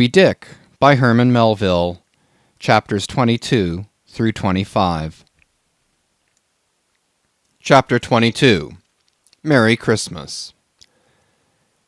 Be Dick by Herman Melville, chapters 22 through 25. Chapter 22. Merry Christmas.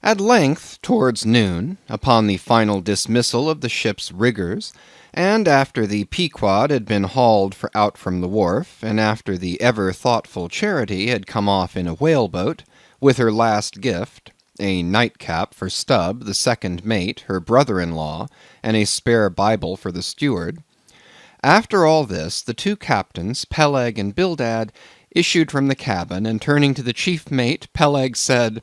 At length, towards noon, upon the final dismissal of the ship's riggers, and after the Pequod had been hauled out from the wharf, and after the ever-thoughtful Charity had come off in a whaleboat, with her last gift, a nightcap for Stubb, the second mate, her brother-in-law, and a spare Bible for the steward. After all this, the two captains, Peleg and Bildad, issued from the cabin, and turning to the chief mate, Peleg said,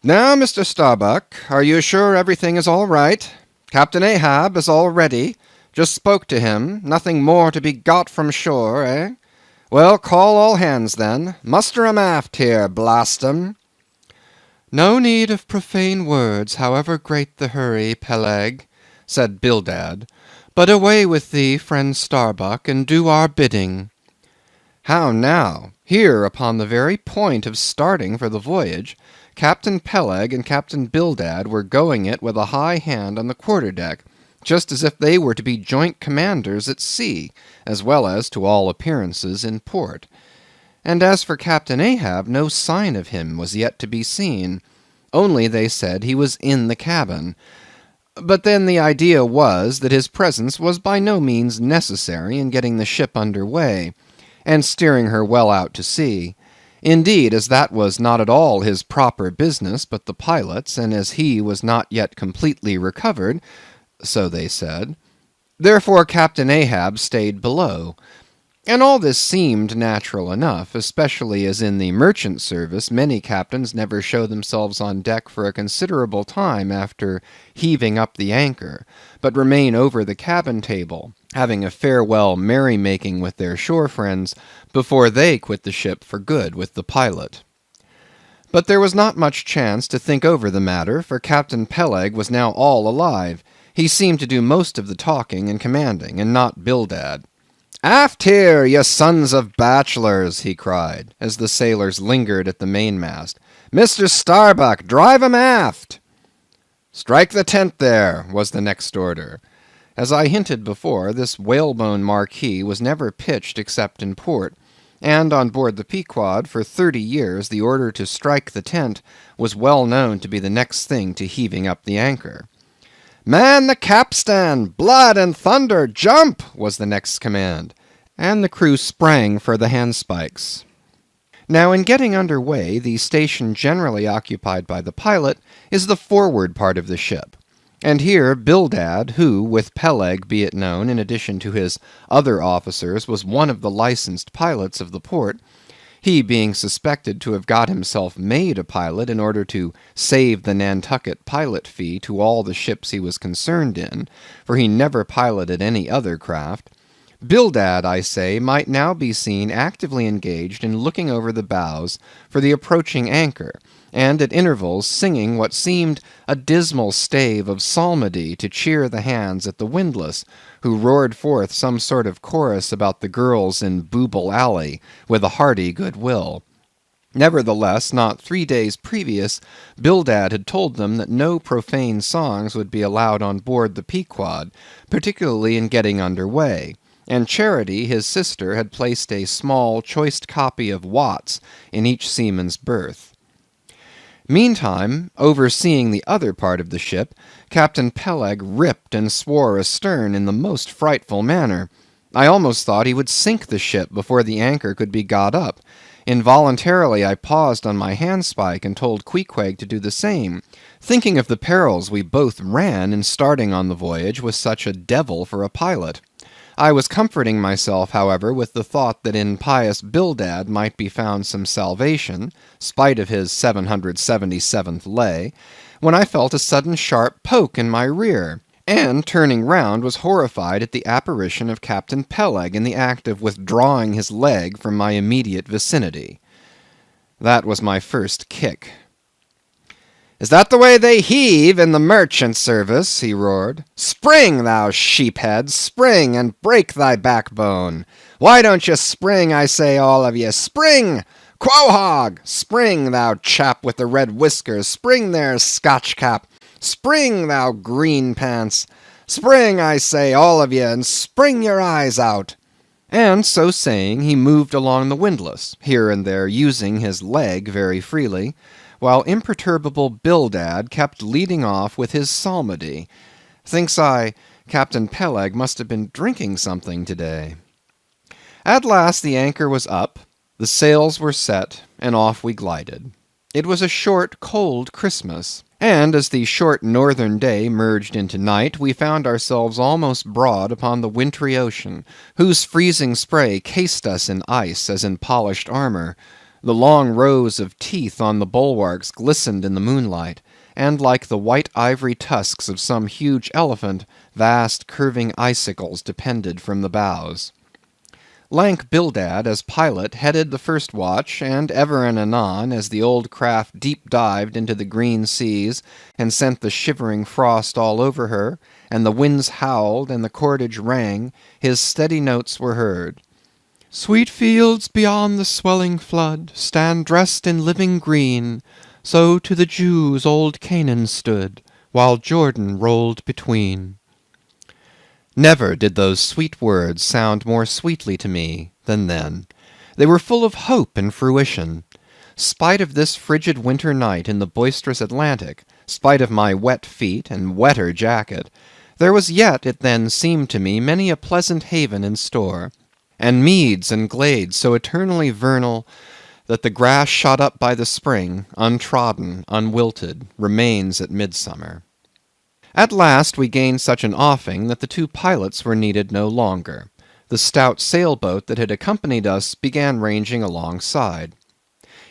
"Now, Mr. Starbuck, are you sure everything is all right? Captain Ahab is all ready. Just spoke to him. Nothing more to be got from shore, eh? Well, call all hands, then. Muster 'em aft here, blast 'em." "No need of profane words, however great the hurry, Peleg," said Bildad, "but away with thee, friend Starbuck, and do our bidding." How now? Here, upon the very point of starting for the voyage, Captain Peleg and Captain Bildad were going it with a high hand on the quarter-deck, just as if they were to be joint commanders at sea, as well as, to all appearances, in port. And as for Captain Ahab, no sign of him was yet to be seen. Only, they said, he was in the cabin. But then the idea was that his presence was by no means necessary in getting the ship under way, and steering her well out to sea. Indeed, as that was not at all his proper business, but the pilot's, and as he was not yet completely recovered, so they said, therefore Captain Ahab stayed below. And all this seemed natural enough, especially as in the merchant service many captains never show themselves on deck for a considerable time after heaving up the anchor, but remain over the cabin table, having a farewell merry-making with their shore friends before they quit the ship for good with the pilot. But there was not much chance to think over the matter, for Captain Peleg was now all alive. He seemed to do most of the talking and commanding, and not Bildad. "Aft here, ye sons of bachelors!" he cried, as the sailors lingered at the mainmast. "Mr. Starbuck, drive 'em aft!" "Strike the tent there," was the next order. As I hinted before, this whalebone marquee was never pitched except in port, and on board the Pequod for 30 years the order to strike the tent was well known to be the next thing to heaving up the anchor. "Man the capstan! Blood and thunder! Jump!" was the next command, and the crew sprang for the handspikes. Now, in getting under way, the station generally occupied by the pilot is the forward part of the ship. And here Bildad, who, with Peleg, be it known, in addition to his other officers, was one of the licensed pilots of the port, he being suspected to have got himself made a pilot in order to save the Nantucket pilot fee to all the ships he was concerned in, for he never piloted any other craft, Bildad, I say, might now be seen actively engaged in looking over the bows for the approaching anchor, and at intervals singing what seemed a dismal stave of psalmody to cheer the hands at the windlass, who roared forth some sort of chorus about the girls in Booble Alley, with a hearty good will. Nevertheless, not 3 days previous, Bildad had told them that no profane songs would be allowed on board the Pequod, particularly in getting under way, and Charity, his sister, had placed a small, choice copy of Watts in each seaman's berth. Meantime, overseeing the other part of the ship, Captain Peleg ripped and swore astern in the most frightful manner. I almost thought he would sink the ship before the anchor could be got up. Involuntarily I paused on my handspike and told Queequeg to do the same, thinking of the perils we both ran in starting on the voyage with such a devil for a pilot. I was comforting myself, however, with the thought that in pious Bildad might be found some salvation, spite of his 777th lay, when I felt a sudden sharp poke in my rear, and, turning round, was horrified at the apparition of Captain Peleg in the act of withdrawing his leg from my immediate vicinity. That was my first kick. "Is that the way they heave in the merchant service?" he roared. "Spring, thou sheephead, spring, and break thy backbone. Why don't you spring, I say, all of ye? Spring! Quohog! Spring, thou chap with the red whiskers, spring there, Scotch cap, Spring, thou green pants! Spring, I say, all of ye, and spring your eyes out!" And so saying, he moved along the windlass, here and there using his leg very freely, while imperturbable Bildad kept leading off with his psalmody. Thinks I, Captain Peleg must have been drinking something today. At last the anchor was up, the sails were set, and off we glided. It was a short, cold Christmas, and as the short northern day merged into night, we found ourselves almost broad upon the wintry ocean, whose freezing spray cased us in ice as in polished armour. The long rows of teeth on the bulwarks glistened in the moonlight, and like the white ivory tusks of some huge elephant, vast curving icicles depended from the bows. Lank Bildad, as pilot, headed the first watch, and ever and anon, as the old craft deep-dived into the green seas, and sent the shivering frost all over her, and the winds howled, and the cordage rang, his steady notes were heard. "Sweet fields beyond the swelling flood stand dressed in living green, so to the Jews old Canaan stood, while Jordan rolled between." Never did those sweet words sound more sweetly to me than then. They were full of hope and fruition. Spite of this frigid winter night in the boisterous Atlantic, spite of my wet feet and wetter jacket, there was yet, it then seemed to me, many a pleasant haven in store, and meads and glades so eternally vernal that the grass shot up by the spring, untrodden, unwilted, remains at midsummer. At last we gained such an offing that the two pilots were needed no longer. The stout sailboat that had accompanied us began ranging alongside.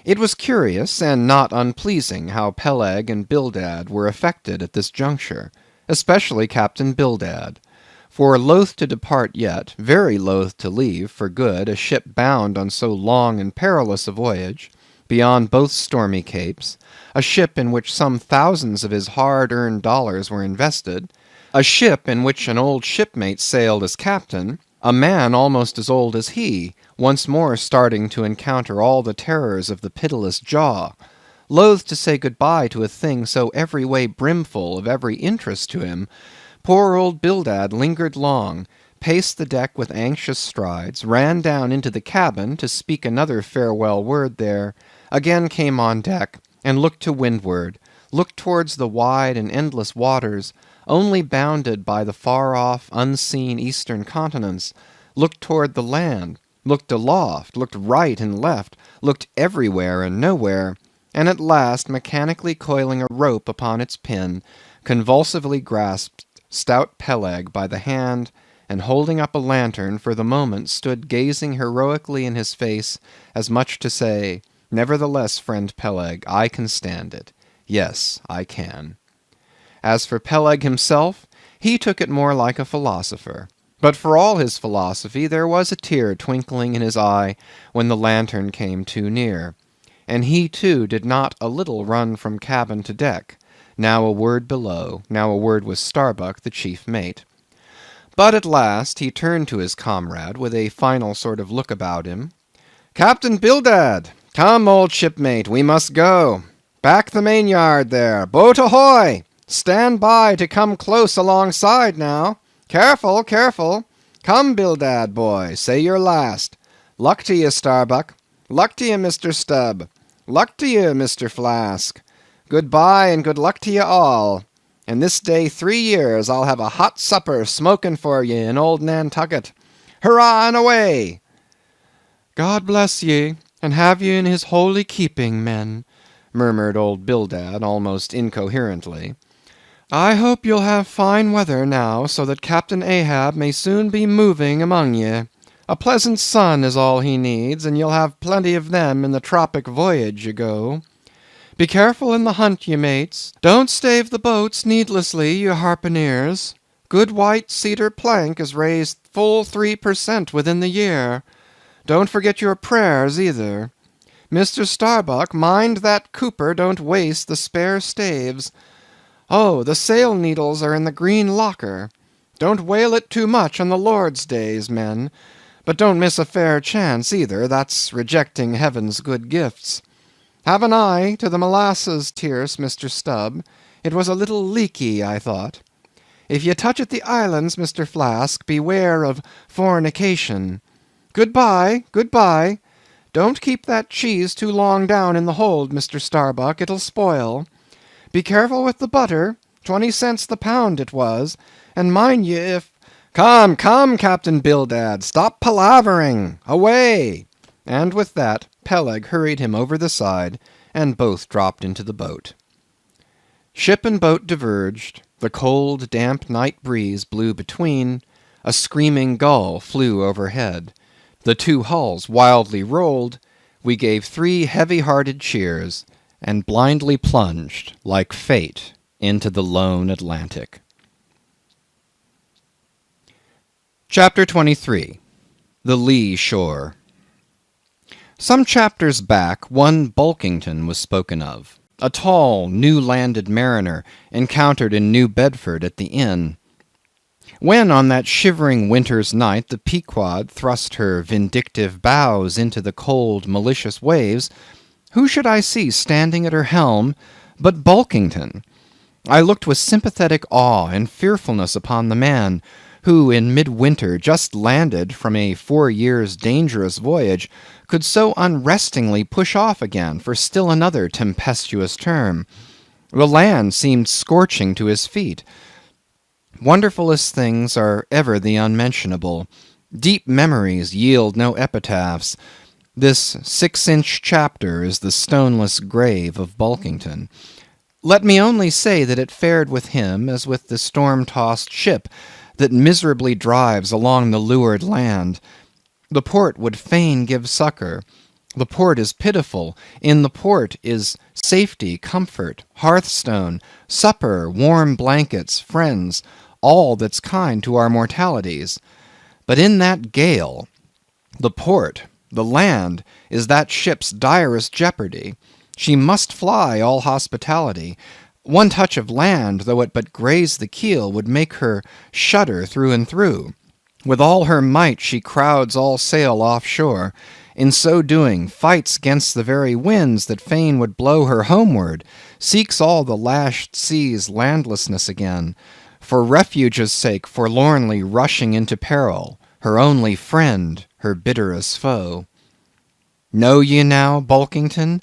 It was curious and not unpleasing how Peleg and Bildad were affected at this juncture, especially Captain Bildad. For loath to depart yet, very loath to leave for good a ship bound on so long and perilous a voyage, beyond both stormy capes, a ship in which some thousands of his hard-earned dollars were invested, a ship in which an old shipmate sailed as captain, a man almost as old as he, once more starting to encounter all the terrors of the pitiless jaw, loath to say good-bye to a thing so every way brimful of every interest to him, poor old Bildad lingered long, paced the deck with anxious strides, ran down into the cabin to speak another farewell word there, again came on deck, and looked to windward, looked towards the wide and endless waters, only bounded by the far-off, unseen eastern continents, looked toward the land, looked aloft, looked right and left, looked everywhere and nowhere, and at last, mechanically coiling a rope upon its pin, convulsively grasped stout Peleg by the hand, and holding up a lantern, for the moment stood gazing heroically in his face, as much to say, "Nevertheless, friend Peleg, I can stand it. Yes, I can." As for Peleg himself, he took it more like a philosopher. But for all his philosophy, there was a tear twinkling in his eye when the lantern came too near. And he too did not a little run from cabin to deck, now a word below, now a word with Starbuck, the chief mate. But at last he turned to his comrade with a final sort of look about him. "Captain Bildad! Come, old shipmate, we must go. Back the main-yard there. Boat ahoy! Stand by to come close alongside now. Careful, careful. Come, Bildad, boy, say your last. Luck to ye, Starbuck. Luck to ye, Mr. Stubb. Luck to ye, Mr. Flask. Good-bye and good luck to ye all. And this day 3 years I'll have a hot supper smoking for ye in old Nantucket. Hurrah and away!" "God bless ye, and have ye in his holy keeping, men," murmured old Bildad almost incoherently. "I hope you'll have fine weather now, so that Captain Ahab may soon be moving among ye. A pleasant sun is all he needs, and you'll have plenty of them in the tropic voyage ye go. Be careful in the hunt, ye mates. Don't stave the boats needlessly, ye harpooneers. Good white cedar plank is raised full 3% within the year. Don't forget your prayers either. Mr. Starbuck, mind that cooper don't waste the spare staves. Oh, the sail needles are in the green locker. Don't whale it too much on the Lord's days, men. But don't miss a fair chance either, that's rejecting heaven's good gifts. Have an eye to the molasses tierce, Mr. Stubb. It was a little leaky, I thought. If ye touch at the islands, Mr. Flask, beware of fornication. Good-bye, good-bye. Don't keep that cheese too long down in the hold, Mr. Starbuck, it'll spoil. Be careful with the butter, 20 cents the pound it was, and mind ye if... Come, come, Captain Bildad, stop palavering, away! And with that, Peleg hurried him over the side, and both dropped into the boat. Ship and boat diverged, the cold, damp night breeze blew between, a screaming gull flew overhead. The two hulls wildly rolled, we gave 3 heavy-hearted cheers, and blindly plunged, like fate, into the lone Atlantic. Chapter 23. The Lee Shore. Some chapters back, one Bulkington was spoken of, a tall, new-landed mariner encountered in New Bedford at the inn. When on that shivering winter's night the Pequod thrust her vindictive bows into the cold, malicious waves, who should I see standing at her helm but Bulkington? I looked with sympathetic awe and fearfulness upon the man, who in midwinter just landed from a 4 years' dangerous voyage, could so unrestingly push off again for still another tempestuous term. The land seemed scorching to his feet. Wonderfulest things are ever the unmentionable. Deep memories yield no epitaphs. This 6-inch chapter is the stoneless grave of Bulkington. Let me only say that it fared with him as with the storm-tossed ship that miserably drives along the lured land. The port would fain give succor. The port is pitiful. In the port is safety, comfort, hearthstone, supper, warm blankets, friends, all that's kind to our mortalities. But in that gale, the port, the land, is that ship's direst jeopardy. She must fly all hospitality. One touch of land, though it but graze the keel, would make her shudder through and through. With all her might she crowds all sail offshore. In so doing, fights against the very winds that fain would blow her homeward, seeks all the lashed sea's landlessness again, for refuge's sake forlornly rushing into peril, her only friend, her bitterest foe. Know ye now, Bulkington?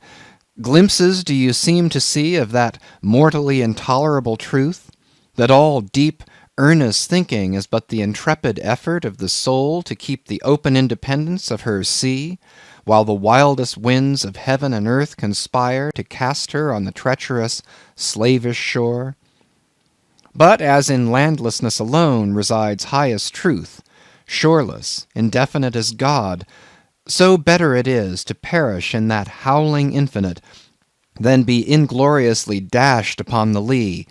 Glimpses do you seem to see of that mortally intolerable truth, that all deep, earnest thinking is but the intrepid effort of the soul to keep the open independence of her sea, while the wildest winds of heaven and earth conspire to cast her on the treacherous, slavish shore? But as in landlessness alone resides highest truth, shoreless, indefinite as God, so better it is to perish in that howling infinite than be ingloriously dashed upon the lee,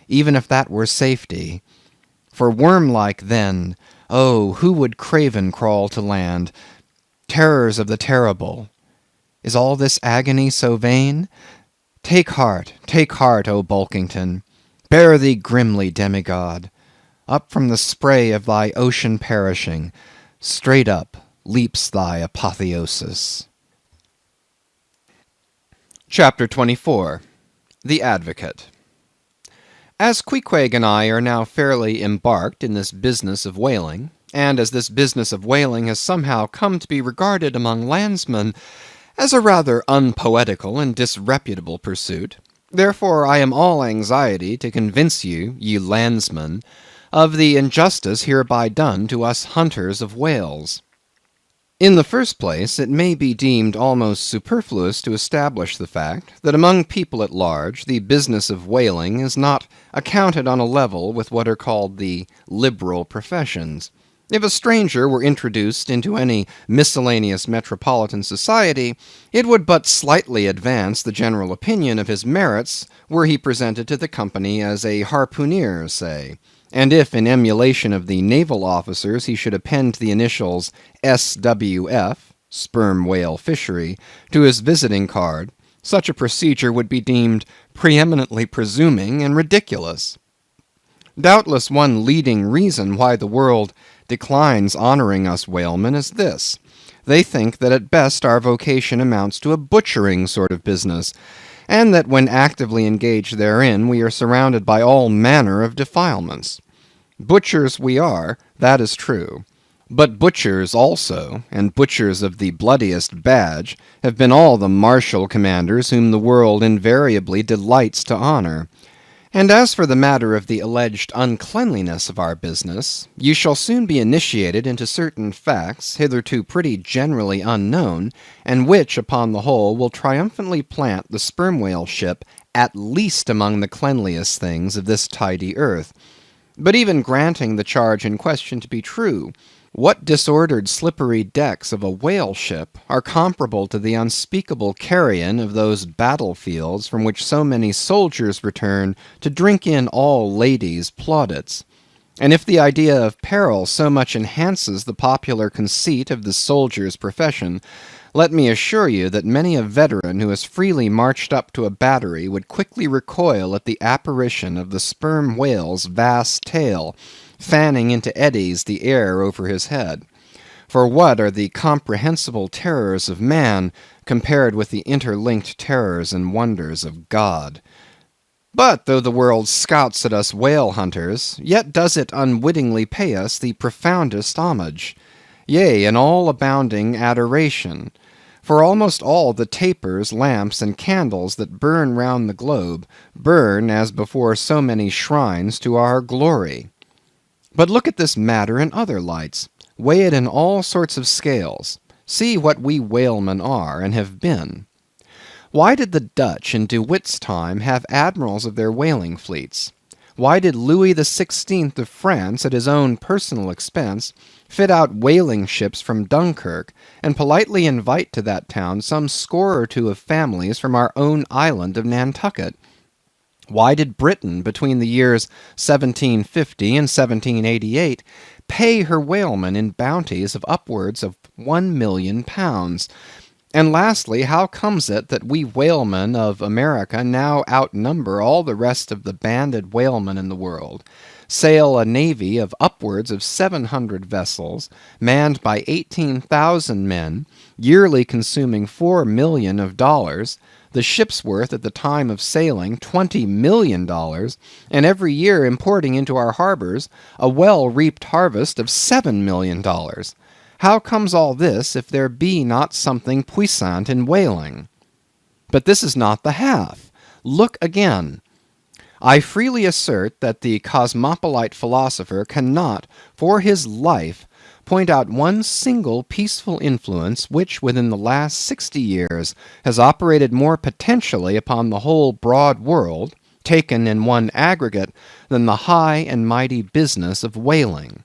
even if that were safety. For worm-like then, oh, who would craven crawl to land? Terrors of the terrible. Is all this agony so vain? Take heart, O Bulkington. Bear thee grimly, demigod. Up from the spray of thy ocean perishing, straight up leaps thy apotheosis. Chapter 24. The Advocate. As Queequeg and I are now fairly embarked in this business of whaling, and as this business of whaling has somehow come to be regarded among landsmen as a rather unpoetical and disreputable pursuit, therefore I am all anxiety to convince you, ye landsmen, of the injustice hereby done to us hunters of whales. In the first place, it may be deemed almost superfluous to establish the fact that among people at large the business of whaling is not accounted on a level with what are called the liberal professions. If a stranger were introduced into any miscellaneous metropolitan society, it would but slightly advance the general opinion of his merits were he presented to the company as a harpooneer, say. And if in emulation of the naval officers he should append the initials S.W.F., sperm whale fishery, to his visiting card, such a procedure would be deemed preeminently presuming and ridiculous. Doubtless one leading reason why the world declines honoring us whalemen is this. They think that at best our vocation amounts to a butchering sort of business, and that when actively engaged therein we are surrounded by all manner of defilements. Butchers we are, that is true. But butchers also, and butchers of the bloodiest badge, have been all the martial commanders whom the world invariably delights to honor. And as for the matter of the alleged uncleanliness of our business, you shall soon be initiated into certain facts hitherto pretty generally unknown, and which, upon the whole, will triumphantly plant the sperm whale ship at least among the cleanliest things of this tidy earth. But even granting the charge in question to be true, what disordered slippery decks of a whale ship are comparable to the unspeakable carrion of those battlefields from which so many soldiers return to drink in all ladies' plaudits? And if the idea of peril so much enhances the popular conceit of the soldier's profession, let me assure you that many a veteran who has freely marched up to a battery would quickly recoil at the apparition of the sperm whale's vast tail, fanning into eddies the air over his head. For what are the comprehensible terrors of man compared with the interlinked terrors and wonders of God? But though the world scouts at us whale hunters, yet does it unwittingly pay us the profoundest homage, yea, an all abounding adoration. For almost all the tapers, lamps, and candles that burn round the globe, burn, as before so many shrines, to our glory. But look at this matter in other lights. Weigh it in all sorts of scales. See what we whalemen are, and have been. Why did the Dutch in De Witt's time have admirals of their whaling fleets? Why did Louis XVI of France, at his own personal expense, fit out whaling ships from Dunkirk, and politely invite to that town some score or two of families from our own island of Nantucket? Why did Britain, between the years 1750 and 1788, pay her whalemen in bounties of upwards of £1,000,000? And lastly, how comes it that we whalemen of America now outnumber all the rest of the banded whalemen in the world, sail a navy of upwards of 700 vessels, manned by 18,000 men, yearly consuming $4,000,000 of dollars, the ship's worth at the time of sailing $20,000,000, and every year importing into our harbors a well-reaped harvest of $7,000,000? How comes all this if there be not something puissant in whaling? But this is not the half. Look again. I freely assert that the cosmopolite philosopher cannot, for his life, point out one single peaceful influence which within the last 60 years has operated more potentially upon the whole broad world, taken in one aggregate, than the high and mighty business of whaling.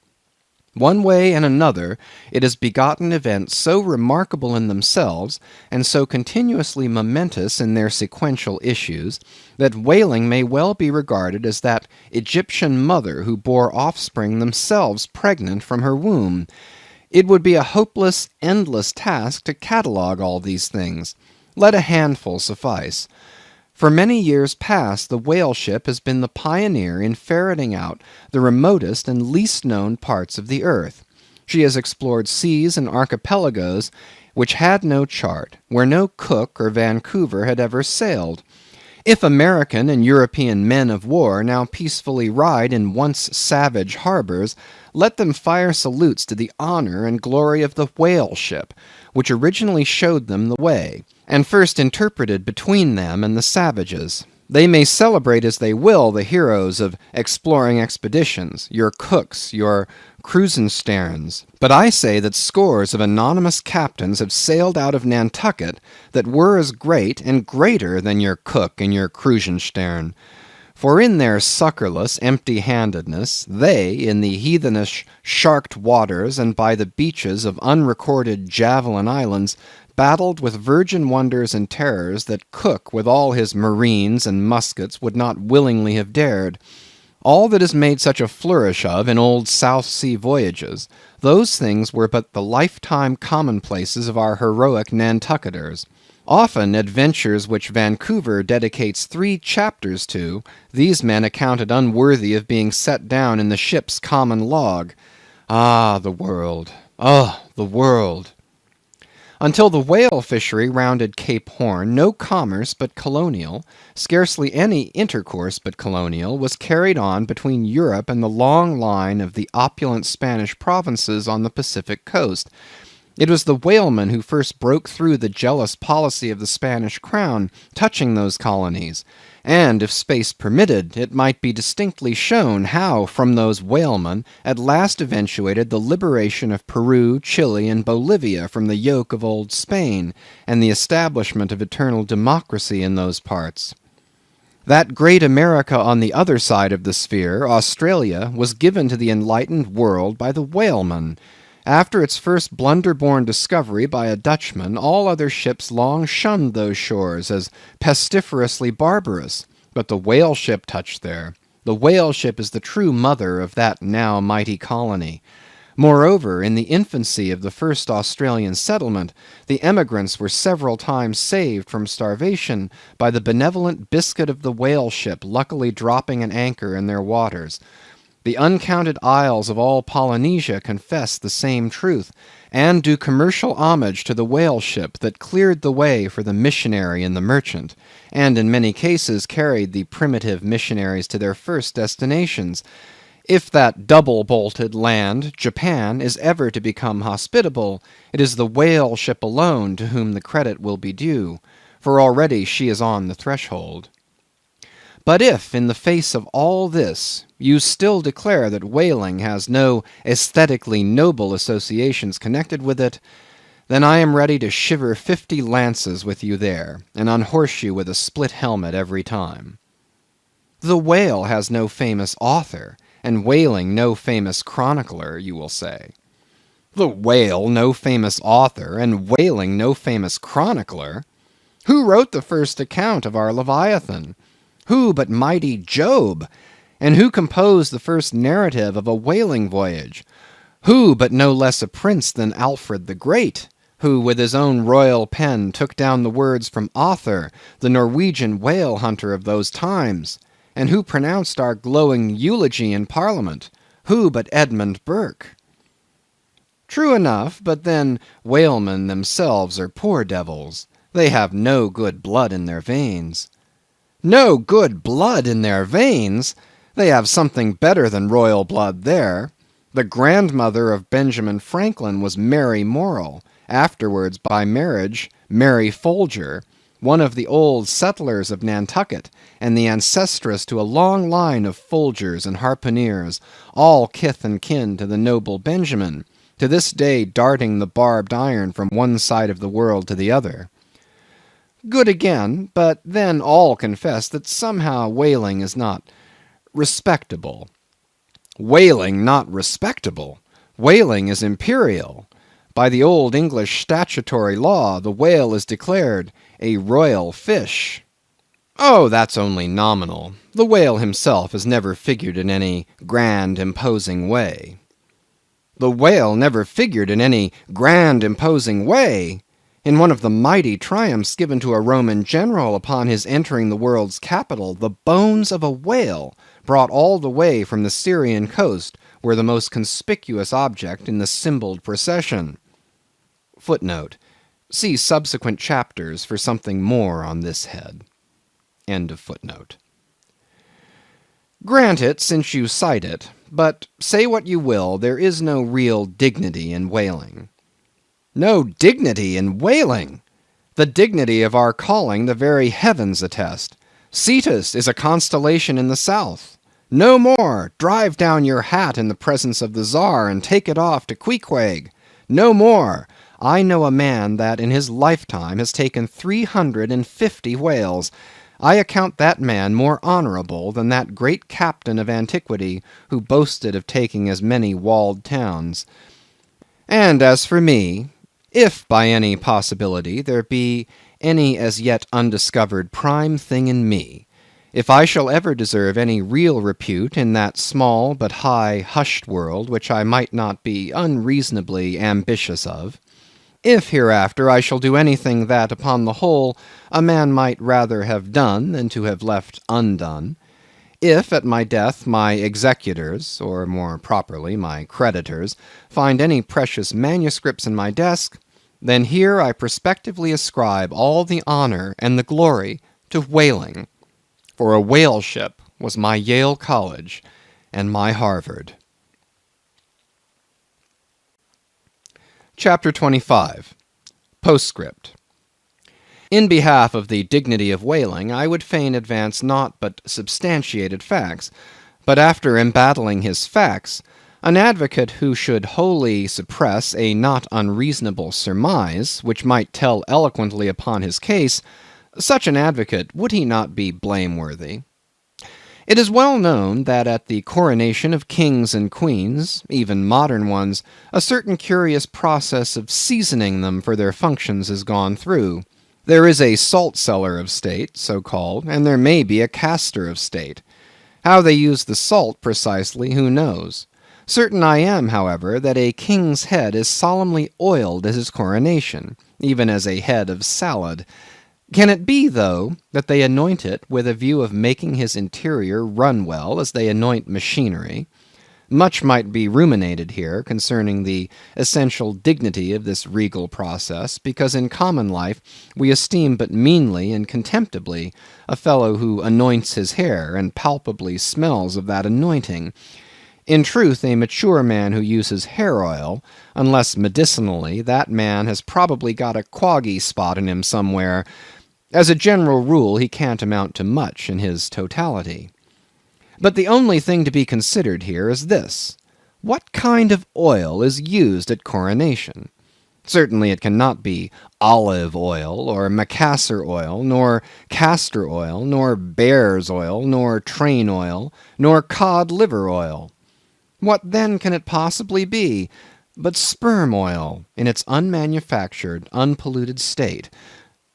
One way and another, it has begotten events so remarkable in themselves, and so continuously momentous in their sequential issues, that whaling may well be regarded as that Egyptian mother who bore offspring themselves pregnant from her womb. It would be a hopeless, endless task to catalogue all these things. Let a handful suffice. For many years past the whale ship has been the pioneer in ferreting out the remotest and least known parts of the earth. She has explored seas and archipelagos which had no chart, where no Cook or Vancouver had ever sailed. If American and European men of war now peacefully ride in once savage harbors, let them fire salutes to the honor and glory of the whale ship, which originally showed them the way, and first interpreted between them and the savages. They may celebrate as they will the heroes of exploring expeditions, your Cooks, your Krusensterns, but I say that scores of anonymous captains have sailed out of Nantucket that were as great and greater than your Cook and your Krusenstern. For in their succourless empty-handedness, they, in the heathenish sharked waters and by the beaches of unrecorded javelin islands, battled with virgin wonders and terrors that Cook with all his marines and muskets would not willingly have dared. All that is made such a flourish of in old South Sea voyages, those things were but the lifetime commonplaces of our heroic Nantucketers. Often adventures which Vancouver dedicates 3 chapters to, these men accounted unworthy of being set down in the ship's common log. Ah, the world! Oh, the world! Until the whale fishery rounded Cape Horn, no commerce but colonial, scarcely any intercourse but colonial, was carried on between Europe and the long line of the opulent Spanish provinces on the Pacific coast. It was the whalemen who first broke through the jealous policy of the Spanish crown touching those colonies, and, if space permitted, it might be distinctly shown how from those whalemen at last eventuated the liberation of Peru, Chile, and Bolivia from the yoke of old Spain, and the establishment of eternal democracy in those parts. That great America on the other side of the sphere, Australia, was given to the enlightened world by the whalemen. After its first blunder-born discovery by a Dutchman, all other ships long shunned those shores as pestiferously barbarous, but the whale ship touched there. The whale ship is the true mother of that now mighty colony. Moreover, in the infancy of the first Australian settlement, the emigrants were several times saved from starvation by the benevolent biscuit of the whale ship luckily dropping an anchor in their waters. The uncounted isles of all Polynesia confess the same truth, and do commercial homage to the whale ship that cleared the way for the missionary and the merchant, and in many cases carried the primitive missionaries to their first destinations. If that double-bolted land, Japan, is ever to become hospitable, it is the whale ship alone to whom the credit will be due, for already she is on the threshold. But if, in the face of all this, you still declare that whaling has no aesthetically noble associations connected with it, then I am ready to shiver 50 lances with you there, and unhorse you with a split helmet every time. The whale has no famous author, and whaling no famous chronicler, you will say. The whale no famous author, and whaling no famous chronicler? Who wrote the first account of our Leviathan? Who but mighty Job? And who composed the first narrative of a whaling voyage? Who but no less a prince than Alfred the Great, who with his own royal pen took down the words from Other, the Norwegian whale hunter of those times? And who pronounced our glowing eulogy in Parliament? Who but Edmund Burke? True enough, but then whalemen themselves are poor devils. They have no good blood in their veins. No good blood in their veins? They have something better than royal blood there. The grandmother of Benjamin Franklin was Mary Morrell, afterwards by marriage Mary Folger, one of the old settlers of Nantucket, and the ancestress to a long line of Folgers and harpooneers, all kith and kin to the noble Benjamin, to this day darting the barbed iron from one side of the world to the other. Good again, but then all confess that somehow whaling is not respectable. Whaling not respectable? Whaling is imperial. By the old English statutory law, the whale is declared a royal fish. Oh, that's only nominal. The whale himself has never figured in any grand, imposing way. The whale never figured in any grand, imposing way? In one of the mighty triumphs given to a Roman general upon his entering the world's capital, the bones of a whale, brought all the way from the Syrian coast, were the most conspicuous object in the symboled procession. Footnote. See subsequent chapters for something more on this head. End of footnote. Grant it, since you cite it, but say what you will, there is no real dignity in whaling. No dignity in whaling! The dignity of our calling the very heavens attest. Cetus is a constellation in the south. No more, drive down your hat in the presence of the Tsar and take it off to Queequeg. No more, I know a man that in his lifetime has taken 350 whales. I account that man more honorable than that great captain of antiquity who boasted of taking as many walled towns. And as for me, if by any possibility there be any as yet undiscovered prime thing in me, if I shall ever deserve any real repute in that small but high hushed world which I might not be unreasonably ambitious of, if hereafter I shall do anything that, upon the whole, a man might rather have done than to have left undone, if at my death my executors, or more properly my creditors, find any precious manuscripts in my desk, then here I prospectively ascribe all the honor and the glory to whaling, for a whale ship was my Yale College and my Harvard. Chapter 25. Postscript. In behalf of the dignity of whaling, I would fain advance not but substantiated facts, but after embattling his facts, an advocate who should wholly suppress a not unreasonable surmise, which might tell eloquently upon his case, such an advocate, would he not be blameworthy? It is well known that at the coronation of kings and queens, even modern ones, a certain curious process of seasoning them for their functions is gone through. There is a salt cellar of state, so called, and there may be a caster of state. How they use the salt precisely, who knows? Certain I am, however, that a king's head is solemnly oiled at his coronation, even as a head of salad. Can it be, though, that they anoint it with a view of making his interior run well as they anoint machinery? Much might be ruminated here concerning the essential dignity of this regal process, because in common life we esteem but meanly and contemptibly a fellow who anoints his hair and palpably smells of that anointing. In truth, a mature man who uses hair oil, unless medicinally, that man has probably got a quaggy spot in him somewhere. As a general rule, he can't amount to much in his totality. But the only thing to be considered here is this: what kind of oil is used at coronation? Certainly it cannot be olive oil, or macassar oil, nor castor oil, nor bear's oil, nor train oil, nor cod liver oil. What then can it possibly be but sperm oil in its unmanufactured, unpolluted state,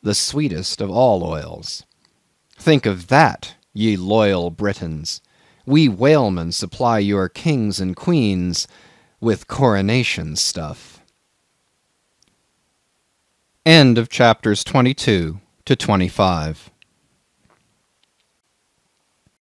the sweetest of all oils? Think of that, ye loyal Britons! We whalemen supply your kings and queens with coronation stuff. End of chapters 22 to 25.